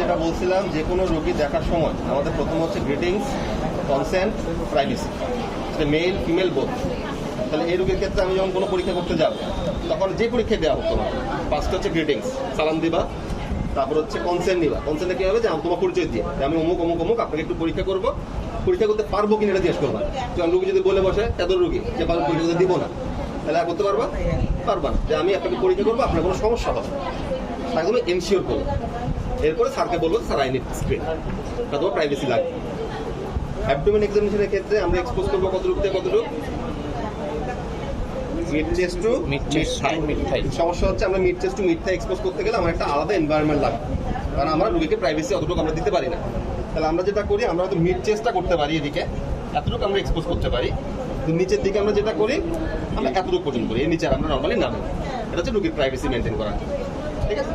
যেটা বলছিলাম, যে কোনো রোগী দেখার সময় আমাদের প্রথম হচ্ছে greetings, consent, privacy, male female both. তাহলে এই রোগীর ক্ষেত্রে আমি যখন কোনো পরীক্ষা করতে যাব, তখন যে পরীক্ষা দেওয়া হোক তোমার, ফার্স্ট হচ্ছে গ্রিটিংস, সালাম দিবা, তারপর হচ্ছে কনসেন্ট নিবা। কনসেন্টে কী হবে, যে তোমার পরিচয় দিয়ে যে আমি অমুক অমুক অমুক আপনাকে একটু পরীক্ষা করবো, পরীক্ষা করতে পারবো কিনা এটা জিজ্ঞেস করবা। কারণ রোগী যদি বলে বসে তাদের রোগী যে পরীক্ষা করতে দিব না, তাহলে আর করতে পারবা পারবা না, যে আমি আপনাকে পরীক্ষা করবো, আপনার কোনো সমস্যা হবে তাকে তুমি এনশিওর করবো। এরপরে স্যারকে বলবো, স্যার আই নিড স্ক্রিন, তা তোমার প্রাইভেসি লাগবে। অ্যাবডোমেন এক্সামিনেশনের ক্ষেত্রে আমরা এক্সপোজ করবো কতটুকু থেকে কতটুকু, মিড চেস্ট টু মিড থাই। সমস্যা হচ্ছে আমরা মিড চেস্ট টু মিড থাই এক্সপোজ করতে গেলে আমার একটা আলাদা এনভায়রনমেন্ট লাগবে, কারণ আমরা রোগীকে প্রাইভেসি অতটুকু আমরা দিতে পারি না। তাহলে আমরা যেটা করি, আমরা হয়তো মিড চেস্টটা করতে পারি, এদিকে এতটুকু আমরা এক্সপোজ করতে পারি, নিচের দিকে আমরা যেটা করি আমরা এতটুকু পর্যন্ত করি, এর নিচে আমরা নর্মালি নামি। এটা হচ্ছে রোগীর প্রাইভেসি মেনটেন করার জন্য, ঠিক আছে।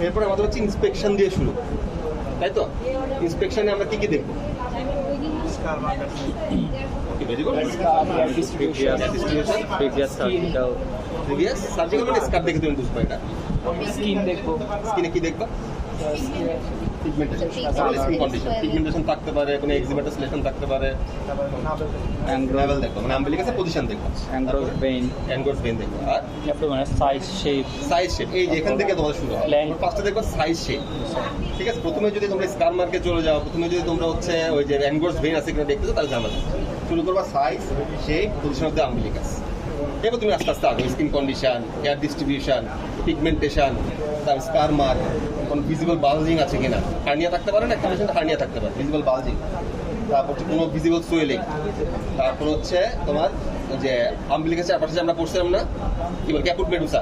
এরপরে আমাদের হচ্ছে ইন্সপেকশন দিয়ে শুরু, তাই তো। ইন্সপেকশনে আমরা কি কি দেখবো, সার্জিক্যাল মানে স্কার দেখে তুমি বুঝবো এটা। স্কিন দেখবো, স্কিনে কি দেখবা, স্কিন কন্ডিশন, পিগমেন্টেশন থাকতে পারে, কোনো এক্সিমেটাস লেশন থাকতে পারে, লেভেল দেখো, মানে আম্বিলিকাসের পজিশন দেখো, অ্যাঙ্গোস ভেইন দেখো, আর অ্যাবডোমেনের সাইজ শেপ, এই যে এখান থেকে তোমাদের শুরু হয়। ফার্স্টে দেখো সাইজ শেপ, ঠিক আছে। প্রথমে যদি তোমরা স্কার মার্কে চলে যাও, প্রথমে যদি তোমরা হচ্ছে ওই যে অ্যাঙ্গোস ভেইন আছে কিনা দেখতেছো, তাহলে জানা শুরু করবা size shape position of the umbilicus. এবার তুমি আস্তে আস্তে আগে skin condition, hair distribution, pigmentation, তার স্কার মার্ক, কোনো ভিজিবল বালজিং আছে কিনা, হার্নিয়া থাকতে পারে না, একটা পেশেন্ট হার্নিয়া থাকতে পারে, ভিজিবল বালজিং, তারপর হচ্ছে কোনো ভিজিবল সোয়েলিং, তারপর হচ্ছে তোমার যে আম্বিলিকাসের চারপাশে আমরা পড়ছিলাম না, কি বল ক্যাপুট মেডুসা,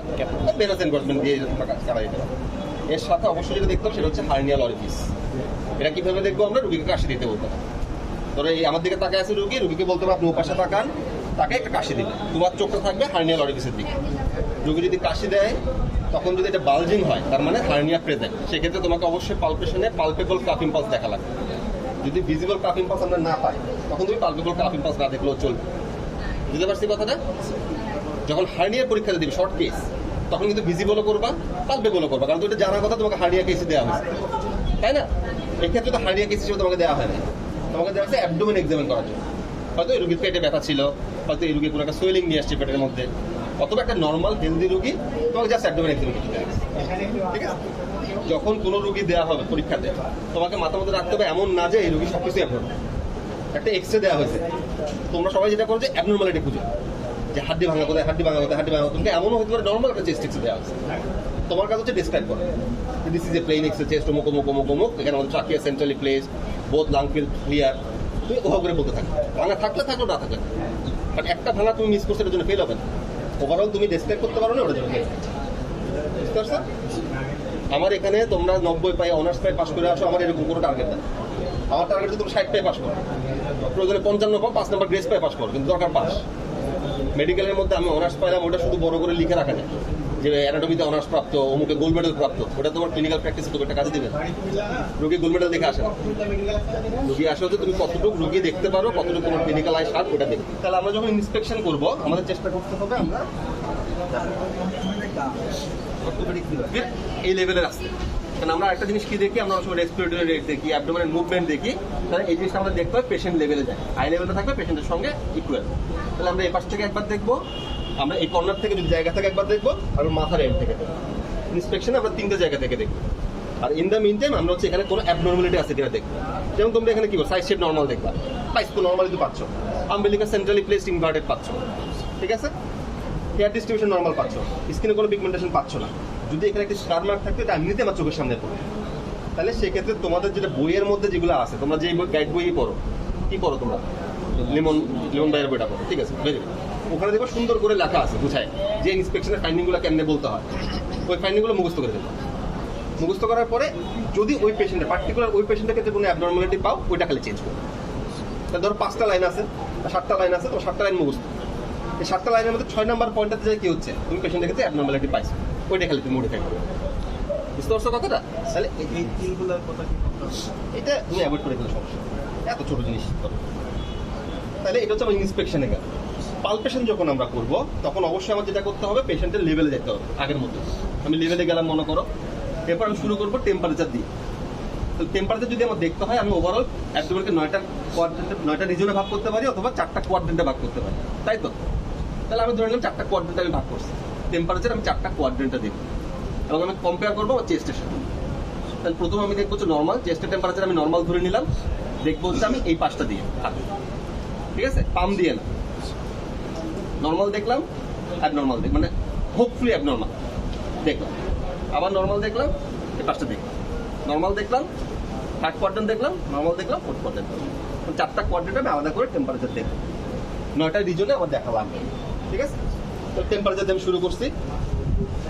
ভেনাস এনগর্জমেন্ট দিয়ে করা যেতে পারে। এর সাথে অবশ্যই যেটা দেখতাম সেটা হচ্ছে হার্নিয়াল অরিফিস। এটা কিভাবে দেখবো, আমরা রুগীকে কাশি দিতে বলতাম। ধরো এই আমার দিকে তাকায় আছে রুগীকে বলতে হবে আপনি ওপাশে তাকান, তাকে একটা কাশি দিবে, তোমার চোখটা থাকবে হার্নিয়াল অরিফিসের দিকে। রুগী যদি কাশি দেয়, তখন যদি এটা বালজিং হয়, তার মানে হার্নিয়া প্রেজেন্ট, সেক্ষেত্রে তোমাকে অবশ্যই পালপেশনে পালপেবল কাফ ইম্পালস দেখা লাগবে। যদি ভিজিবল কাফ ইম্পালস আমরা না পাই, তখন তুমি পালপেবল কাফ ইম্পালস না দেখলেও চলবে। বুঝতে পারছি কথাটা? যখন হার্নিয়ার পরীক্ষাটা দিবে শর্ট কেস, তখন কিন্তু ভিজিবলও করবা, পালপেবলও করবা, কারণ তো এটা জানার কথা তোমাকে হার্নিয়া কেসে দেওয়া হয়েছে, তাই না? এক্ষেত্রে তো হার্নিয়া কেস হিসেবে তোমাকে দেওয়া হয় না, তোমাকে দেওয়া হচ্ছে অ্যাবডোমেন এক্সামিন করার জন্য। হয়তো এই রুগীর পেটে ব্যথা ছিল, হয়তো এই রুগী কোনো একটা সোয়েলিং নিয়ে আসছে পেটের মধ্যে, অথবা একটা নর্মাল হেলদি রুগী, তোমাকে জাস্ট অ্যাবডোমেন এক্সামিন করতে হবে, ঠিক আছে। যখন কোনো রুগী দেওয়া হবে পরীক্ষাতে, তোমাকে মাথা মধ্যে রাখতে হবে এমন না যে এই রুগী সবকিছু অ্যাবনর্মাল। একটা এক্সরে দেওয়া হয়েছে, তোমরা সবাই যেটা করো যে অ্যাবনর্মালিটি খুঁজো, যে হাড্ডি ভাঙা কোথায়, হাড্ডি ভাঙা কোথায়, হাড্ডি ভাঙা, তোমাকে এমনও হতে পারে নর্মাল একটা চেস্ট এক্সরে দেওয়া হয়েছে। তোমার কাজ হচ্ছে ডিসক্রাইব করা, this is a plain X ray chest, অমুক অমুক অমুক অমুক, এখানে আমাদের trachea centrally placed, both lung field clear. তুমি ওভাবে করে বলতে থাকো, ভাঙা থাকলে থাকলো, না থাকলে, বাট একটা ভাঙা তুমি মিস করছো, এটার জন্য ফেল হবে না। ওভারঅল তুমি ডিসক্রাইব করতে পারো না, ওটার জন্য ফেল। বুঝতে পারছো? আমার এখানে তোমরা 90 পাই অনার্স পাই পাস করে আসো, আমার এরকম কোনো টার্গেট না। আমার টার্গেট হচ্ছে তুমি 60 পাই পাস করো, প্রয়োজনে 55 পাও, 5 নম্বর গ্রেস পাই পাস করো, কিন্তু দরকার পাস। মেডিকেলের মধ্যে আমি অনার্স পাইলাম, ওটা শুধু বড় করে লিখে রাখা যায় যে অ্যানাটমিতে অনার্স প্রাপ্ত, অমুকে গোল্ড মেডেল প্রাপ্ত, ওটা তোমার ক্লিনিক্যাল প্র্যাকটিসে খুব একটা কাজে দেবে না। রোগী গোল্ড মেডেল দেখে আসে না, রোগী আসে হচ্ছে তুমি কতটুকু রোগী দেখতে পারো, কতটুকু তোমার ক্লিনিক্যাল আয় সার, ওটা দেখবে। তাহলে আমরা যখন ইন্সপেকশন করবো, আমাদের চেষ্টা করতে হবে আমরা এই লেভেলের আসতে। কারণ আমরা একটা জিনিস কি দেখি, আমরা সময় রেসপিরেটরি রেট দেখি, অ্যাবডোমেনের মুভমেন্ট দেখি, তাহলে এই জিনিসটা আমরা দেখতে হয় পেশেন্ট লেভেলে যায়, হাই লেভেলটা থাকবে পেশেন্টের সঙ্গে ইকুয়াল। তাহলে আমরা এই পাশ থেকে একবার দেখবো, আমরা এই কর্নার থেকে যদি জায়গা থেকে একবার দেখবো, আর মাথার এন্ড থেকে দেখবো। ইন্সপেকশনে আমরা 3টে জায়গা থেকে দেখবো। আর ইন দ্য মিন টাইম আমরা হচ্ছে এখানে কোনো অ্যাবনর্মালিটি আছে কিনা দেখবো। যেমন তোমরা এখানে কি করো, সাইজ শেপ নর্মাল দেখবা, সাইজ তো নর্মালি তো পাচ্ছ, আম্বিলিকাস সেন্ট্রালি প্লেসড ইনভার্টেড পাচ্ছ, ঠিক আছে। হেয়ার ডিস্ট্রিবিউশন নর্মাল পাচ্ছ, স্কিনে কোনো পিগমেন্টেশন পাচ্ছ না। যদি এখানে একটা স্কার মার্ক থাকতো, এটা এমনিতে আমার চোখের সামনে পড়ে, তাহলে সেক্ষেত্রে তোমাদের যেটা বইয়ের মধ্যে যেগুলো আছে, তোমরা যে গাইড বই পড়ো, কি পড়ো তোমরা, লিমন বাইয়ের বইটা পড়ো, ঠিক আছে, ভেরি গুড। ওখানে দেখো সুন্দর করে লেখা আছে, বুঝায় যে ইন্সপেকশনের ফাইন্ডিংগুলো কেমনে বলতে হয়, ওই ফাইন্ডিংগুলো মুখস্থ করে দেবো। মুখস্থ করার পরে যদি ওই পেশেন্টের পার্টিকুলার ওই পেশেন্টের ক্ষেত্রে কোনো অ্যাবনর্মালিটি পাও, ওইটা খালি চেঞ্জ করো। তা ধরো 5টা লাইন আছে, 7টা লাইন আছে, তো 7টা লাইন মুখস্থ। এই 7টা লাইনের মধ্যে 6 নম্বর পয়েন্টটাতে যে কি হচ্ছে, তুমি পেশেন্টের ক্ষেত্রে অ্যাবনর্মালিটি পাইছো, ওইটা খালি তুমি মডিফাই করো। বুঝতে পারছো কথাটা? তাহলে এই তিনগুলোর কথা কি, এটা তুমি অ্যাভয়েড করে দিলে সমস্যা, এত ছোট জিনিস করো। তাহলে এটা হচ্ছে আমার ইন্সপেকশনে গেল। পালপেশন যখন আমরা করবো, তখন অবশ্যই আমার যেটা করতে হবে, পেশেন্টের লেভেলে যেতে হবে। আগের মতো আমি লেভেলে গেলাম, মনে করো এরপর আমি শুরু করবো টেম্পারেচার দিয়ে। তো টেম্পারেচার যদি আমার দেখতে হয়, আমি ওভারঅল অ্যাবডোমেনকে 9টা রিজনে ভাগ করতে পারি, অথবা 4টা কোয়াড্রেন্টে ভাগ করতে পারি, তাই তো? তাহলে আমি ধরে নিলাম 4টা কোয়াড্রেন্টে আমি ভাগ করছি। টেম্পারেচার আমি 4টা কোয়াড্রেন্টে দেখব এবং আমি কম্পেয়ার করবো আমার চেস্টের সাথে। তাহলে প্রথম আমি দেখবো হচ্ছে নর্মাল, চেস্টের টেম্পারেচার আমি নর্মাল ধরে নিলাম। দেখবো হচ্ছে আমি এই পাশটা দিয়ে হাত, ঠিক আছে, পাম দিয়ে না, নর্মাল দেখলাম, অ্যাবনর্মাল দেখ মানে হোপফুলি অ্যাবনর্মাল দেখলাম, আবার নর্মাল দেখলাম, এই পাশটা দেখলাম, নর্মাল দেখলাম, থার্ড কোয়াড্রেন্ট দেখলাম, নর্মাল দেখলাম, ফোর্থ কোয়াড্রেন্ট দেখলাম। 4টা কোয়াড্রেন্টে আমি আলাদা করে টেম্পারেচার দেখলাম, 9টা রিজনে আমার দেখা লাগবে, ঠিক আছে? তো টেম্পারেচার দিয়ে আমি শুরু করছি।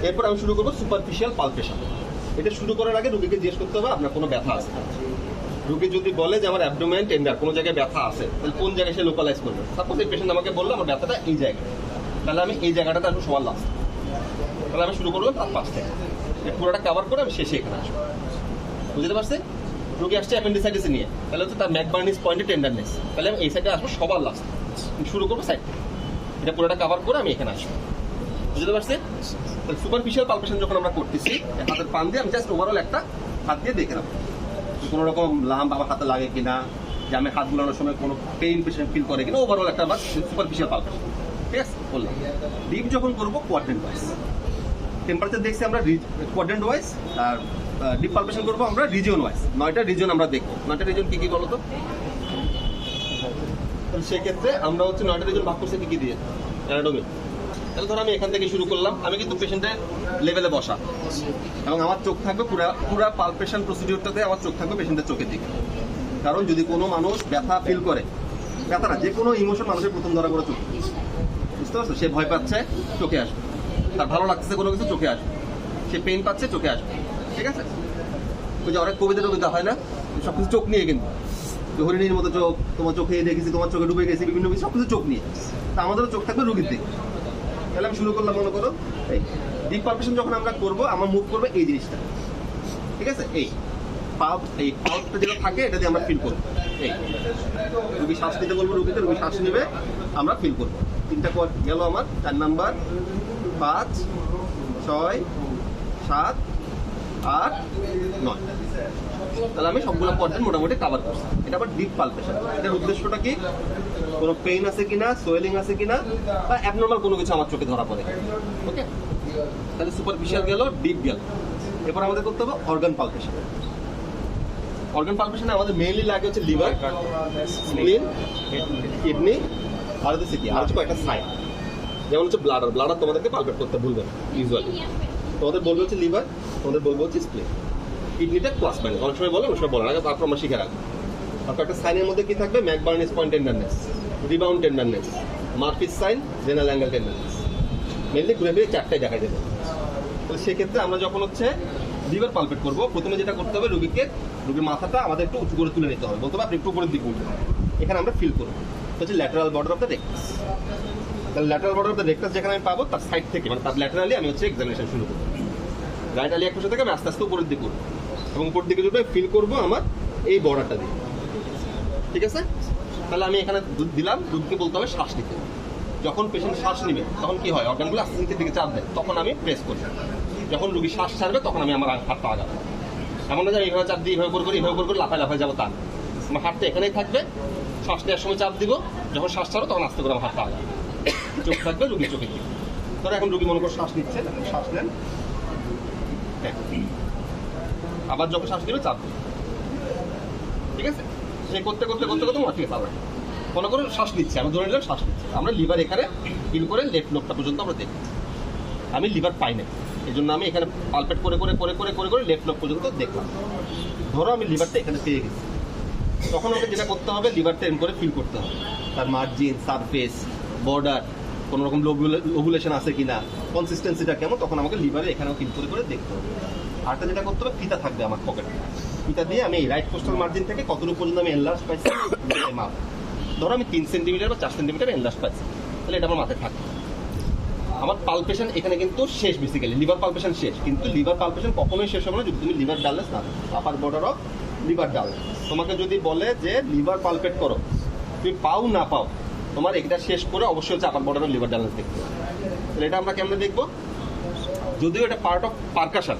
এরপর আমি শুরু করবো সুপারফিশিয়াল পালপেশন। এটা শুরু করার আগে রুগীকে জিজ্ঞেস করতে হবে আপনার কোনো ব্যথা আছে। রুগী যদি বলে যে আমার অ্যাবডোমেন টেন্ডার, কোনো জায়গায় ব্যথা আছে, তাহলে কোন জায়গায় সে লোকালাইজ করবে। সাপোজ এই পেশেন্ট আমাকে বললো আমার ব্যথাটা এই জায়গায়, তাহলে আমি এই জায়গাটাতে আসবো সবার লাস্ট। তাহলে আমি শুরু করবো তার পাশ থেকে, পুরোটা কভার করে আমি শেষে এখানে আসবো। বুঝতে পারছি? রুগী আসছে অ্যাপেন্ডিসাইটিস নিয়ে, তাহলে হচ্ছে তার ম্যাকবার্নিস পয়েন্টে টেন্ডারনেস, তাহলে আমি এই সাইডে আসবো সবার লাস্ট, শুরু করবো সাইড থেকে, এটা পুরোটা কভার করে আমি এখানে আসবো। বুঝতে পারছি? তাহলে সুপারফিশিয়াল পালপেশন যখন আমরা করতেছি, হাতের পান দিয়ে আমি জাস্ট ওভারঅল একটা হাত দিয়ে দেখে নেবো কোনো রকম লাম্প আমার হাতে লাগে কিনা, যে আমি হাত বুলানোর সময় কোনো পেইন পেশেন্ট ফিল করে কিনা, ওভারঅল একটা আমার সুপারফিশিয়াল পালপেশন, ঠিক আছে? বললাম ডিপ যখন করবো কোয়াড্রেন্ট ওয়াইজ, টেম্পারেচার দেখছি আমরা কোয়াড্রেন্ট ওয়াইজ, আর ডিপ পালপেশন করবো আমরা রিজিয়ন ওয়াইজ। 9টা রিজন আমরা দেখবো। 9টা রিজন কি কি বলো তো? সেক্ষেত্রে আমরা হচ্ছে 9টা রিজন ভাগ করছি কি দিয়ে, অ্যানাটমি। তাহলে ধরো আমি এখান থেকে শুরু করলাম, আমি কিন্তু পেশেন্টের লেভেলে বসা এবং আমার চোখ থাকবে পুরা পালপেশন প্রসিডিউরটাতে আমার চোখ থাকবে পেশেন্টের চোখের দিকে। কারণ যদি কোনো মানুষ ব্যথা ফিল করে, ব্যথা না যে কোনো ইমোশন মানুষের প্রথম ধরা করে চোখ, বুঝতে পারছো? সে ভয় পাচ্ছে চোখে আসবে, তার ভালো লাগতেছে কোনো কিছু চোখে আসবে, সে পেইন পাচ্ছে চোখে আসবে, ঠিক আছে? ওই যে অনেক কবিতা হয় না, সবকিছু চোখ নিয়ে, কিন্তু হরিণীর মতো চোখ, তোমার চোখে দেখেছি, তোমার চোখে ডুবে গেছি, বিভিন্ন কিছু সবকিছু চোখ নিয়ে। তা আমাদেরও চোখ থাকবে রুগীর দিকে। তাহলে আমি শুরু করলাম, মনে করো এই ডিপ পালপেশন যখন আমরা করবো, আমার মুভ করবে এই জিনিসটা, ঠিক আছে? এই পাউটটা যেটা থাকে এটা দিয়ে আমরা ফিল করবো। এই রুগী শ্বাস নিতে বলবো, রুগীকে রুগী শ্বাস নেবে, আমরা ফিল করবো। 3টা গেল আমার, 4 নাম্বার, 5, 6, 7, 8, 9। তাহলে আমি সবগুলো কোয়াড্রেন্ট মোটামুটি কভার করছি। এটা আবার ডিপ পালপেশন। এটার উদ্দেশ্যটা কি? কোনো পেইন আছে কিনা, সোয়েলিং আছে কিনা, বা অ্যাবনর্মাল কোনো কিছু আমার চোখে ধরা পড়ে, ওকে? তাহলে সুপারফিশিয়াল গেল, ডিপ গেল। এরপর আমাদের করতে হবে অর্গান পালপেশন। অর্গান পালপেশনে আমাদের মেইনলি লাগে হচ্ছে লিভার, স্প্লিন, কিডনি, আর হচ্ছে সিটি, আর হচ্ছে কয়েকটা সাইড, যেমন হচ্ছে ব্লাডার তোমাদেরকে পালপেট করতে ভুলবেন ইউজুয়ালি। তোমাদের বলবে হচ্ছে লিভার, তোমাদের বলবে হচ্ছে স্প্লিন, কিডনিটা ক্লাস পাইনি, অনেক সময় বলে, অনেক সময় বলে না, তারপর আমরা শিখে রাখবো। আর কয়েকটা সাইনের মধ্যে কি থাকবে? McBurney's point tenderness, rebound tenderness, Murphy's sign, renal angle tenderness, mainly ঘুরে ফিরে 4টাই দেখা যাবে। তো সেক্ষেত্রে আমরা যখন হচ্ছে লিভার পালপেট করবো, প্রথমে যেটা করতে হবে, রুগীর মাথাটা আমাদের একটু উঁচু করে তুলে নিতে হবে, বলতে হবে আপনি একটু উপরের দিকে উঠবেন, এখানে আমরা ফিল করবো হচ্ছে lateral border of the rectus. তাহলে lateral border of the rectus যেখানে আমি পাবো, তার সাইড থেকে মানে তার ল্যাটারালি আমি হচ্ছে এক্সামিনেশন শুরু করবো। রাইট আলি এক পাশে থেকে আমি আস্তে আস্তে উপরের দিকে উঠবো এবং উপর দিকে যদি ফিল করবো আমার এই বর্ডারটা দিয়ে, ঠিক আছে? তাহলে আমি এখানে দিলাম, রুগীকে বলতে হবে শ্বাস নিতে। যখন পেশেন্ট শ্বাস নিবে তখন কি হয়? অর্গানগুলো আস্তে আস্তে দিকে চাপ দেয়, তখন আমি প্রেস করি। যখন রুগী শ্বাস ছাড়বে তখন আমি আমার হাতটা আগাবো। এমন না যে এইভাবে চাপ দিয়ে এইভাবে করে লাফায় যাবো, তা আমার হাতটা এখানেই থাকবে, শ্বাস নেওয়ার সময় চাপ দিব, যখন শ্বাস ছাড়ো তখন আস্তে করে আমার হাতটা আগাবো, চোখ থাকবে রুগীর চোখে দিকে। ধরো এখন রুগী মনে করো শ্বাস নিচ্ছে, শ্বাস নেন, আবার যখন শ্বাস নেবে চাপ দেবে, ঠিক আছে? সে করতে মনে ঠিক আছে। মনে করুন শ্বাস নিচ্ছে, আমি ধরে নিলাম শ্বাস নিচ্ছে, আমরা লিভার এখানে ফিল করে লেফট লোকটা পর্যন্ত আমরা দেখি। আমি লিভার পাই না, এই জন্য আমি এখানে পালপেট করে লেফট লোক পর্যন্ত দেখলাম। ধরো আমি লিভারটা এখানে পেয়ে গেছি, তখন আমাকে যেটা করতে হবে, লিভারটা এম করে ফিল করতে হবে, তার মার্জিন, সারফেস, বর্ডার, কোনো রকম ওভুলেশন আছে কিনা, কনসিস্টেন্সিটা কেমন, তখন আমাকে লিভারে এখানেও ফিল করে দেখতে হবে। আরটা যেটা করতে হবে, ফিতা থাকবে আমার পকেটে, ফিতা দিয়ে আমি এই রাইট কোস্টাল মার্জিন থেকে কতটুকু পর্যন্ত আমি এনলার্জ পাইছি মাপ। ধরো আমি 3 সেন্টিমিটার বা 4 সেন্টিমিটার এনলার্জ পাইছি, তাহলে এটা আমার মাথায় থাকবে। আমার পালপেশন এখানে কিন্তু শেষ, বেসিক্যালি লিভার পালপেশন শেষ, কিন্তু লিভার পালপেশন কখনোই শেষ হবে না যদি তুমি লিভার ডালনেস না, আপার বর্ডার অফ লিভার ডালনেস। তোমাকে যদি বলে যে লিভার পালপেট করো, তুমি পাও না পাও, তোমার এটা শেষ করে অবশ্যই হচ্ছে আপার বর্ডার অফ লিভার ডালনেস দেখতে হবে। তাহলে এটা আমরা কেমনে দেখবো? যদিও এটা পার্ট অফ পারকাশন,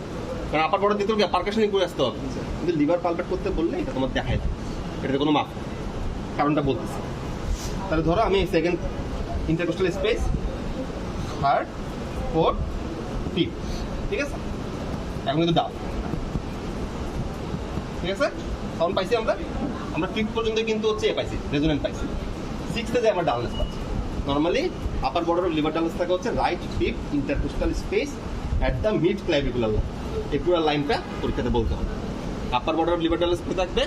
কারণ আপার বড় দিতে হবে পারকাশনই করে আসতে হবে, কিন্তু লিভার পালপেট করতে বললে এটা তোমার দেখায় না, এটাতে কোনো মাপ নেই। কারণটা বলতেছি, তাহলে ধরো আমি second intercostal space, third, fourth, fifth, ঠিক আছে? এখন কিন্তু দাও, ঠিক আছে? সাউন্ড পাইছি আমরা ফিফথ পর্যন্ত কিন্তু হচ্ছে এ পাইছি, রেজোনেন্ট পাইছি। সিক্সথে যে আমরা ডাউনলেস পাচ্ছি। নর্মালি আপার বর্ডার লিভার ডাউনলেস থাকে হচ্ছে right fifth intercostal space at the mid clavicular line. এই পুরো লাইনটা পরীক্ষাতে বলতে হবে। আপার বর্ডার লিভার ডাউনলেস থাকবে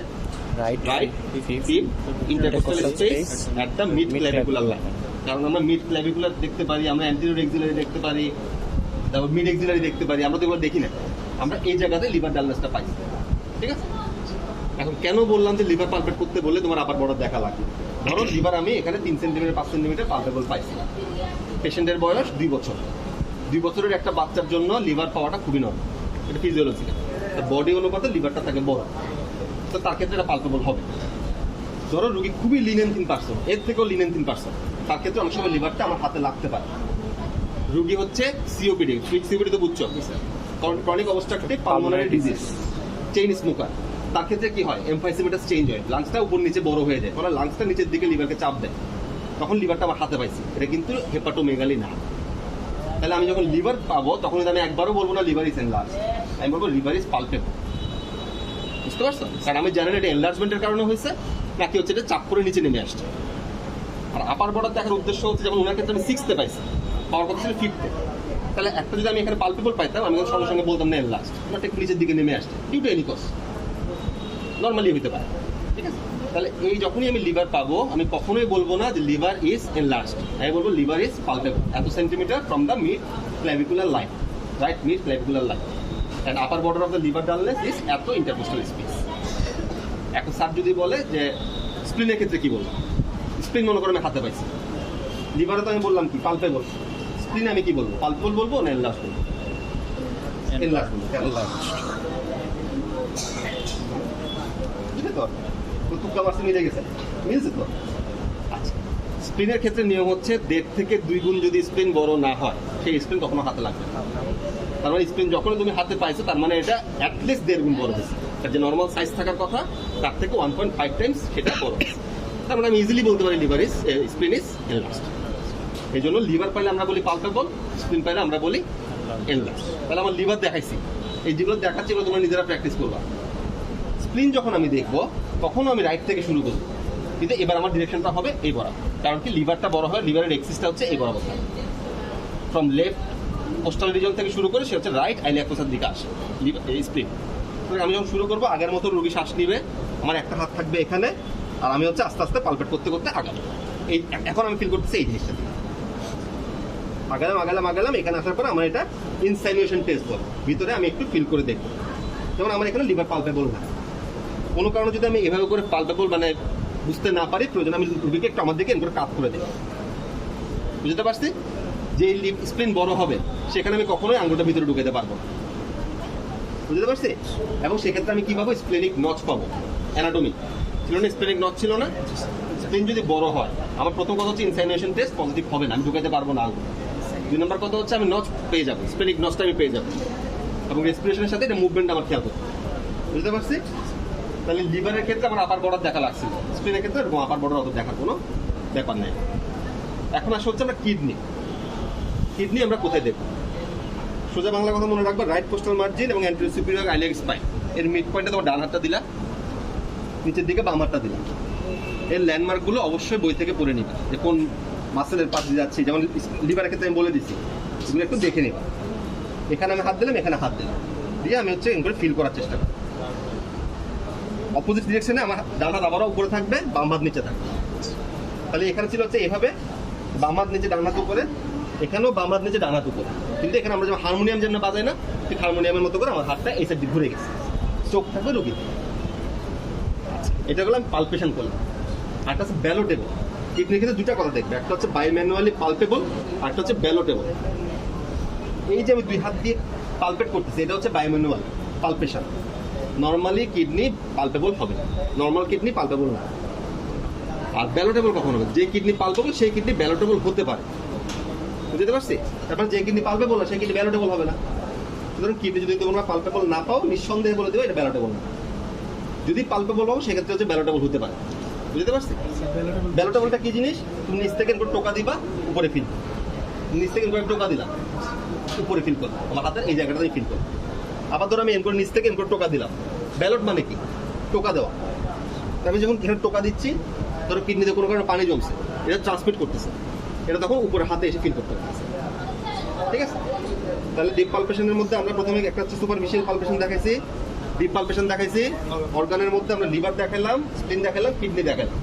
right fifth intercostal space at the mid clavicular line. কারণ আমরা মিড ক্লাভিকুলার দেখতে পারি, আমরা অ্যান্টেরিয়র এক্সিলারি দেখতে পারি, তারপর মিড এক্সিলারি দেখতে পারি, আমরা তো এগুলো দেখি না। আমরা এই জায়গাতে লিভার ডাউনলেসটা পাই, ঠিক আছে? এখন কেন বললাম যে লিভার পালপেট করতে বললে তোমার আপার বর্ডার দেখা লাগবে? ধরো লিভার আমি এখানে 3 সেন্টিমিটার 5 সেন্টিমিটার পালপেবল পাইছি, পেশেন্টের বয়স 2 বছর। 2 বছরের একটা বাচ্চার জন্য লিভার পাওয়াটা খুবই নরমাল, এটা ফিজিওলজিক্যাল। বডি অনুপাতে লিভারটা থাকে বড়, তো তার ক্ষেত্রে এটা পালপেবল হবে। ধরো রুগী খুবই লিনেন 3%, এর থেকেও লিনেন 3%, তার ক্ষেত্রে অনেক সময় লিভারটা আমার হাতে লাগতে পারে। রুগী হচ্ছে সিওপিডি, সিওপিডি তো বুঝছো, chronic obstructive pulmonary disease, chain smoker, তার ক্ষেত্রে কি হয়? এমফাইসিমিটাস চেঞ্জ হয়, লাংসটা উপর নিচে বড় হয়ে যায়, ফলে লাংসটা নিচের দিকে লিভারকে চাপ দেয়, তখন লিভারটা আমার হাতে পাইছি। এটা কিন্তু হেপাটোমেগালি না। তাহলে আমি যখন লিভার পাবো তখন আমি একবারও বলবো না লিভার ইজ এনলার্জ, আমি বলবো লিভার ইজ পালপেবল। বুঝতে পারছো? কারণ আমি জানি না এটা এনলার্জমেন্টের কারণে হয়েছে নাকি হচ্ছে এটা চাপ করে নিচে নেমে আসছে। আর আপার বর্ডার দেখার উদ্দেশ্য হচ্ছে, যেমন ওনার ক্ষেত্রে আমি 6তে পাইছি, পাওয়ার কথা ছিল 5তে। তাহলে একটা যদি আমি এখানে পালপেবল পাইতাম, আমি সঙ্গে সঙ্গে বলতাম না এনলার্জ, ওনার একটু নিচের দিকে নেমে আসছে, due to any cause, normally হতে পারে, ঠিক আছে? তাহলে এই যখনই আমি লিভার পাবো, আমি কখনোই বলবো না যে লিভার ইজ এনলার্জড, আমি বলবো লিভার ইজ পালপেবল এত centimetre from the mid clavicular line, right mid clavicular line, and upper border of the liver dullness is এত ইন্টারকোস্টাল স্পেস। এখন স্যার যদি বলে যে স্প্লিনের ক্ষেত্রে কি বলবো? স্প্লিন মনে করে আমি হাতে পাইছি, লিভারে তো আমি বললাম কি পালপেবল, স্প্লিনে আমি কি বলবো? পালপেবল বলবো না এনলার্জ বলবো? এনলার্জ বলবো। স্প্লিনের ক্ষেত্রে নিয়ম হচ্ছে 1.5 থেকে 2 গুণ যদি স্প্লিন বড় না হয়, সেই স্প্লিন কখনো হাতে লাগবে না। তার মানে স্প্লিন যখন তুমি হাতে পাইছো, তার মানে এটা অ্যাটলিস্ট 1.5 গুণ বড় হয়েছে, তার যে নর্মাল সাইজ থাকার কথা তার থেকে 1.5 টাইমস সেটা বড় হয়েছে। তার মানে আমি ইজিলি বলতে পারি লিভার ইজ স্প্লিন ইজ এনলার্জড। এই জন্য লিভার পাইলে আমরা বলি পালপেবল, স্প্লিন পাইলে আমরা বলি এনলার্জড। তাহলে আমার লিভার দেখাইছি, এই যেগুলো দেখাচ্ছি এগুলো তোমরা নিজেরা প্র্যাকটিস করবা। স্প্লিন যখন আমি দেখবো তখনও আমি রাইট থেকে শুরু করবো, কিন্তু এবার আমার ডিরেকশনটা হবে এই বরাবর, কারণ কি লিভারটা বড় হয়, লিভারের এক্সিসটা হচ্ছে এই বরাবর থাকে, ফ্রম লেফট কোস্টাল রিজন থেকে শুরু করে সে হচ্ছে রাইট আইলিয়াক কোষার দিকে আসে এই স্প্লিন। আমি যখন শুরু করবো আগের মতো রোগী শ্বাস নিবে, আমার একটা হাত থাকবে এখানে, আর আমি হচ্ছে আস্তে আস্তে পালপেট করতে করতে আগাবো। এই এখন আমি ফিল করতেছি এই জিনিসটা, আগালাম, এখানে আসার পর আমার এটা ইনসাইনুয়েশন টেস্ট বলে, ভিতরে আমি একটু ফিল করে দেখবো। যেমন আমার এখানে লিভার পালপেবল না, কোনো কারণে যদি আমি এভাবে করে পালপেবল মানে বুঝতে না পারি, প্রয়োজন আমি রুগীকে একটু আমার দিকে এরকম করে কাত করে দিই, বুঝতে পারছি? যে স্প্লিন বড় হবে সেখানে আমি কখনোই আঙ্গুলটা ভিতরে ঢুকাতে পারবো না, বুঝতে পারছি? এবং সেক্ষেত্রে আমি কি পাবো? স্প্লেনিক নচ পাবো। অ্যানাটমি ছিল না, স্প্লেনিক নচ ছিল না। স্প্লিন যদি বড় হয়, আমার প্রথম কথা হচ্ছে ইনসাইনুয়েশন টেস্ট পজিটিভ হবে না, আমি ঢুকাতে পারবো না আঙ্গুল। 2 নম্বর কথা হচ্ছে আমি নচ পেয়ে যাবো, স্প্লেনিক নচটা আমি পেয়ে যাবো, এবং রেসপিরেশনের সাথে এটা মুভমেন্ট আমার খেয়াল করতে, বুঝতে পারছি? তাহলে লিভারের ক্ষেত্রে আমার আপার বর্ডার দেখা লাগছিল, স্প্লিনের ক্ষেত্রে এরকম আপার বর্ডার অত দেখার কোনো ব্যাপার নেই। এখন আসলে হচ্ছে আমরা কিডনি আমরা কোথায় দেখবো? সোজা বাংলা কথা মনে রাখবা, রাইট কোস্টাল মার্জিন এবং অ্যান্টেরিয়র সুপিরিয়র আইলিয়াক স্পাইন, এর মিড পয়েন্টে তোমার ডান হাতটা দিলা, নিচের দিকে বাম হাতটা দিলা। এর ল্যান্ডমার্কগুলো অবশ্যই বই থেকে পড়ে নিবা, যে কোন মাসেলের পাশ দিয়ে যাচ্ছে। যেমন লিভারের ক্ষেত্রে আমি বলে দিচ্ছি, এগুলো একটু দেখে নিবা। এখানে আমি হাত দিলাম, এখানে হাত দিলাম, দিয়ে আমি হচ্ছে এগুলো ফিল করার চেষ্টা করি। অপোজিট ডিরেকশনে আমার ডান হাত আবারও উপরে থাকবে, বাম হাত নিচে থাকবে। তাহলে এখানে ছিল হচ্ছে এভাবে, বাম হাত নিচে ডান হাত উপরে, এখানেও বাম হাত নিচে ডান হাত উপরে। কিন্তু এখানে আমরা যেমন হারমোনিয়াম যেমন বাজাই না, ঠিক হারমোনিয়ামের মতো করে আমার হাতটা এই সাইড ঘুরে গেছে, চোখ থাকবে রুগী। এটা করলাম পালপেশন করলাম। আর একটা হচ্ছে ব্যালোটেবল। কিডনির ক্ষেত্রে 2টা কথা দেখবে, একটা হচ্ছে বাইম্যানুয়ালি পালপেবল, আর একটা হচ্ছে ব্যালোটেবল। এই যে আমি 2 হাত দিয়ে পালপেট করতেছি, এটা হচ্ছে বাইম্যানুয়াল পালপেশন। নর্মালি কিডনি পালপেবল হবে না, নর্মাল কিডনি পালপেবল না। আর ব্যালোটেবল কখন হবে? যে কিডনি পালপেবল সেই কিডনি ব্যালোটেবল হতে পারে, বুঝতে পারছি? তারপর যে কিডনি পালপেবল না সেই কিডনি ব্যালোটেবল হবে না। সুতরাং কিডনি যদি তোমরা পালপেবল না পাও নিঃসন্দেহে বলে দেবো এটা ব্যালোটেবল না। যদি পালপেবল পাও সেক্ষেত্রে হচ্ছে ব্যালোটেবল হতে পারে। বুঝতে পারছি? ব্যালোটেবলটা কি জিনিস? তুমি নিচ থেকে করে টোকা দিবা, উপরে ফিল, নিচ থেকে করে টোকা দিলাম, উপরে ফিল করো, আমার হাতের এই জায়গাটাতেই ফিল করো। আবার ধরো আমি এম করে নিচ থেকে এম করে টোকা দিলাম। ব্যালট মানে কি? টোকা দেওয়া। আমি যখন এখানে টোকা দিচ্ছি, ধরো কিডনিতে কোনো কারণে পানি জমছে, এটা ট্রান্সমিট করতেছে, এটা তখন উপরে হাতে এসে ফিল করতে পারতেছে। ঠিক আছে? তাহলে ডিপ পালপেশনের মধ্যে আমরা প্রথমে একটা হচ্ছে সুপারফিশিয়াল পালপেশন দেখাইছি, ডিপ পালপেশন দেখাইছি, অর্গানের মধ্যে আমরা লিভার দেখালাম, স্প্লিন দেখালাম, কিডনি দেখালাম।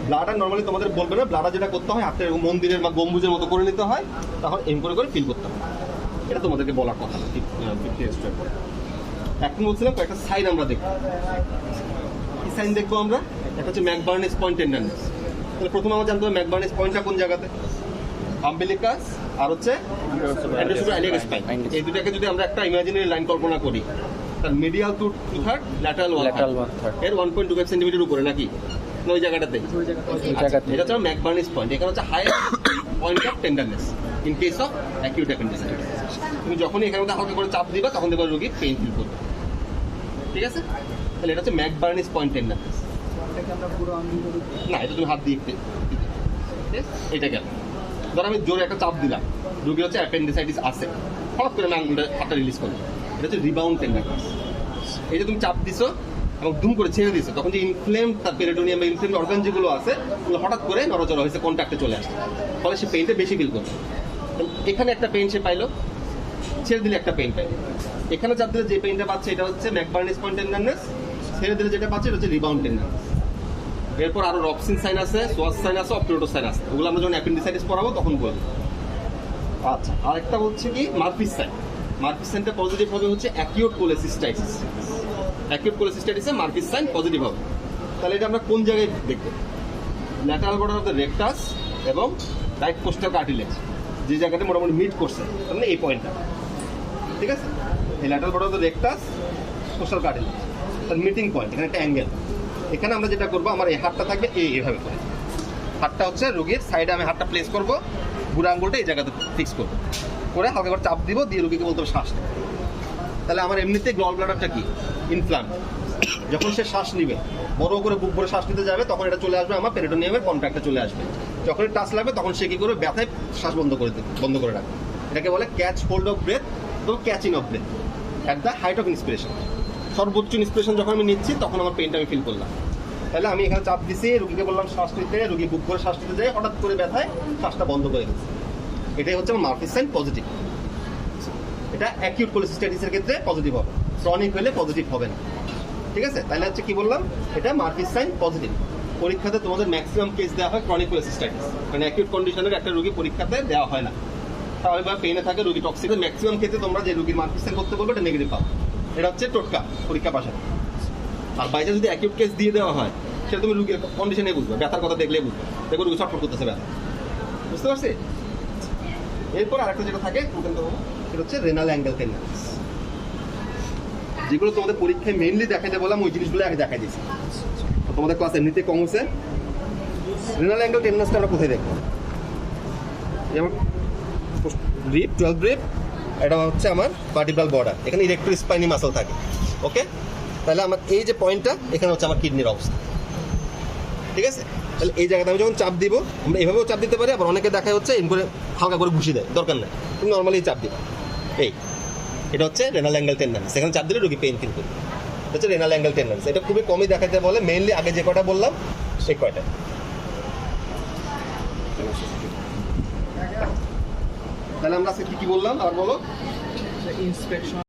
ব্লাডার নর্মালি তোমাদের বলবে না, ব্লাডার যেটা করতে হয় হাতের মন্দিরের বা গম্বুজের মতো করে নিতে হয়, তখন এম করে ফিল করতে হয়। এটা তোমাদেরকে বলার কথা। এখন বলছিলাম কয়েকটা সাইন আমরা দেখবো। কি সাইন দেখবো আমরা? একটা হচ্ছে ম্যাকবার্নেস পয়েন্ট টেন্ডারনেস। তাহলে প্রথমে আমরা জানতে হবে ম্যাকবার্নেস পয়েন্টটা কোন জায়গাতে, আম্বিলিকাস আর হচ্ছে অ্যান্ডোসুরাইলিয়াক স্পাইন। এই দুটাকে যদি আমরা একটা ইমাজিনারি লাইন কল্পনা করি, তার medial to third, lateral one third, এর 1.25 সেন্টিমিটার উপরে নাকি ওই জায়গাটাতে, এটা হচ্ছে ম্যাকবার্নেস পয়েন্ট। এখানে হচ্ছে highest point of tenderness in case of acute appendicitis. তুমি যখনই এখানে মধ্যে হালকা করে চাপ দিবা তখন দেখবা রোগী পেইন ফিল করবে। ঠিক আছে? তাহলে এটা হচ্ছে ম্যাকবার্নেস পয়েন্ট টেন্ডারনেস। না, এটা তুমি হাত দিয়ে এটা গেল। ধর আমি জোরে একটা চাপ দিলাম, রোগীর হচ্ছে অ্যাপেন্ডিসাইটিস আছে, হঠাৎ করে আমি আঙুলটা হাতটা রিলিজ করলাম, এটা হচ্ছে রিবাউন্ড টেন্ডারনেস। এই যে তুমি চাপ দিছো এবং দুম করে ছেড়ে দিছো, তখন যে ইনফ্লেম তার পেরিটোনিয়াম বা ইনফ্লেম অর্গান যেগুলো আছে ওগুলো হঠাৎ করে নড়াচড়া হয়েছে, কন্ট্যাক্টে চলে আসছে, ফলে সে পেইনটা বেশি ফিল করবে। এখানে একটা পেইন সে পাইলো, ছেড়ে দিলে একটা পেইন পাইলো। এখানে চাপ দিলে যে পেইনটা পাচ্ছে এটা হচ্ছে ম্যাকবার্নেস পয়েন্ট টেন্ডারনেস, ছেড়ে দিলে যেটা পাচ্ছে এটা হচ্ছে রিবাউন্ড টেন্ডারনেস। এরপর আরো রক্সিন সাইন আছে, সোয়াস সাইন আছে, অপটিউটোস সাইন আছে, ওগুলো আমরা যখন অ্যাপেন্ডিসাইটিস পড়াবো তখন বলবো। আচ্ছা, আরেকটা হচ্ছে কি মার্ফিস সাইন। মার্ফিস সাইনটা পজিটিভ হবে হচ্ছে অ্যাকিউট কোলেসিস্টাইটিস। অ্যাকিউট কোলেসিস্টাইটিসে মার্ফিস সাইন পজিটিভ হবে। তাহলে এটা আমরা কোন জায়গায় দেখবো? Lateral border of the rectus এবং রাইট কোস্টাল কার্টিলেজ, যে জায়গাটা মোটামুটি মিট করছে, তাহলে এই পয়েন্টটা। ঠিক আছে? এই lateral border of the rectus, coastal cartilage, তার মিটিং পয়েন্ট, এখানে একটা অ্যাঙ্গেল। এখানে আমরা যেটা করবো, আমার এই হাতটা থাকবে এইভাবে করে, হাতটা হচ্ছে রোগীর সাইডে আমি হাতটা প্লেস করবো, বুড়ো আঙ্গুলটা এই জায়গাতে ফিক্স করবো, করে হালকা করে চাপ দিব, দিয়ে রোগীকে বলতে হবে শ্বাস নেবে। তাহলে আমার এমনিতে গল ব্লাডারটা কি ইনফ্লাম, যখন সে শ্বাস নিবে, বড় করে বুক ভরে শ্বাস নিতে যাবে, তখন এটা চলে আসবে আমার পেরিটোনিয়ামের কন্ট্যাক্টে চলে আসবে। যখন টাচ লাগবে তখন সে কি করবে, ব্যথায় শ্বাস বন্ধ করে রাখবে। এটাকে বলে ক্যাচ হোল্ড অফ ব্রেথ তো catching of breath at the height of inspiration. সর্বোচ্চ ইন্সপিরেশন যখন আমি নিচ্ছি তখন আমার পেইনটা আমি ফিল করলাম। তাহলে আমি এখানে চাপ দিছি, রুগীকে বললাম শ্বাস নিতে, রুগী বুক করে শ্বাস নিতে যায়, হঠাৎ করে ব্যথায় শ্বাসটা বন্ধ করে দিচ্ছে। এটাই হচ্ছে আমার মার্ফিস সাইন পজিটিভ। এটা অ্যাকিউট কোলেসিস্টাইটিসের ক্ষেত্রে পজিটিভ হবে, ক্রনিক হলে পজিটিভ হবে না। ঠিক আছে? তাহলে হচ্ছে কি বললাম, এটা মার্ফিস সাইন পজিটিভ। পরীক্ষাতে তোমাদের ম্যাক্সিমাম কেস দেওয়া হয় ক্রনিক কোলেসিস্টাইটিস, মানে অ্যাকিউট কন্ডিশনের একটা রোগী পরীক্ষাতে দেওয়া হয় না, তাহলে বা পেইনে থাকে, রোগী টক্সিক। ম্যাক্সিমাম ক্ষেত্রে তোমরা যে রোগীর মার্ফিস সাইন করতে বলবে এটা নেগেটিভ পাবে। এটা হচ্ছে টোটকা পরীক্ষা পাশে। আর বাইরে যদি অ্যাকিউট কেস দিয়ে দেওয়া হয়, সেটা তুমি রোগীর কন্ডিশনে বুঝবে, ব্যথার কথা দেখলে বুঝবে, দেখো রোগী ছটফট করতেছে ব্যথা। বুঝতে পারছি? এরপর আরেকটা যেটা থাকে সেটা হচ্ছে রেনাল অ্যাঙ্গেল টেন্ডারনেস, যেগুলো তোমাদের পরীক্ষায় মেইনলি দেখাইতে বললাম, ওই জিনিসগুলো আগে দেখাই দিয়েছি। তোমাদের ক্লাস এমনিতে কম হয়েছে। রেনাল অ্যাঙ্গেল টেন্ডারনেসটা আমরা কোথায় দেখবো? যেমন রিপ 12 রিপ, এটা হচ্ছে আমার ভার্টিব্রাল বর্ডার, এখানে ইরেক্টর স্পাইনি মাসল থাকে। ওকে? তাহলে আমার এই যে পয়েন্টটা, এখানে হচ্ছে আমার কিডনির অবস্থা। ঠিক আছে? তাহলে এই জায়গাতে আমি যখন চাপ দিব, আমরা এভাবেও চাপ দিতে পারি, আবার অনেকে দেখা হচ্ছে এম করে হালকা করে ঘুষি দেয়, দরকার নেই, তুমি নর্মালি চাপ দিবা। এটা হচ্ছে রেনাল অ্যাঙ্গেল টেন্ডারনেস, এখানে চাপ দিলে রোগী পেইন ফিল করবে। এটা হচ্ছে রেনাল অ্যাঙ্গেল টেন্ডারনেস। এটা খুবই কমই দেখাতে বলে, মেইনলি আগে যে কটা বললাম সেই কয়টা। তাহলে আমরা আজকে কি বললাম আর বলো? ইন্সপেকশন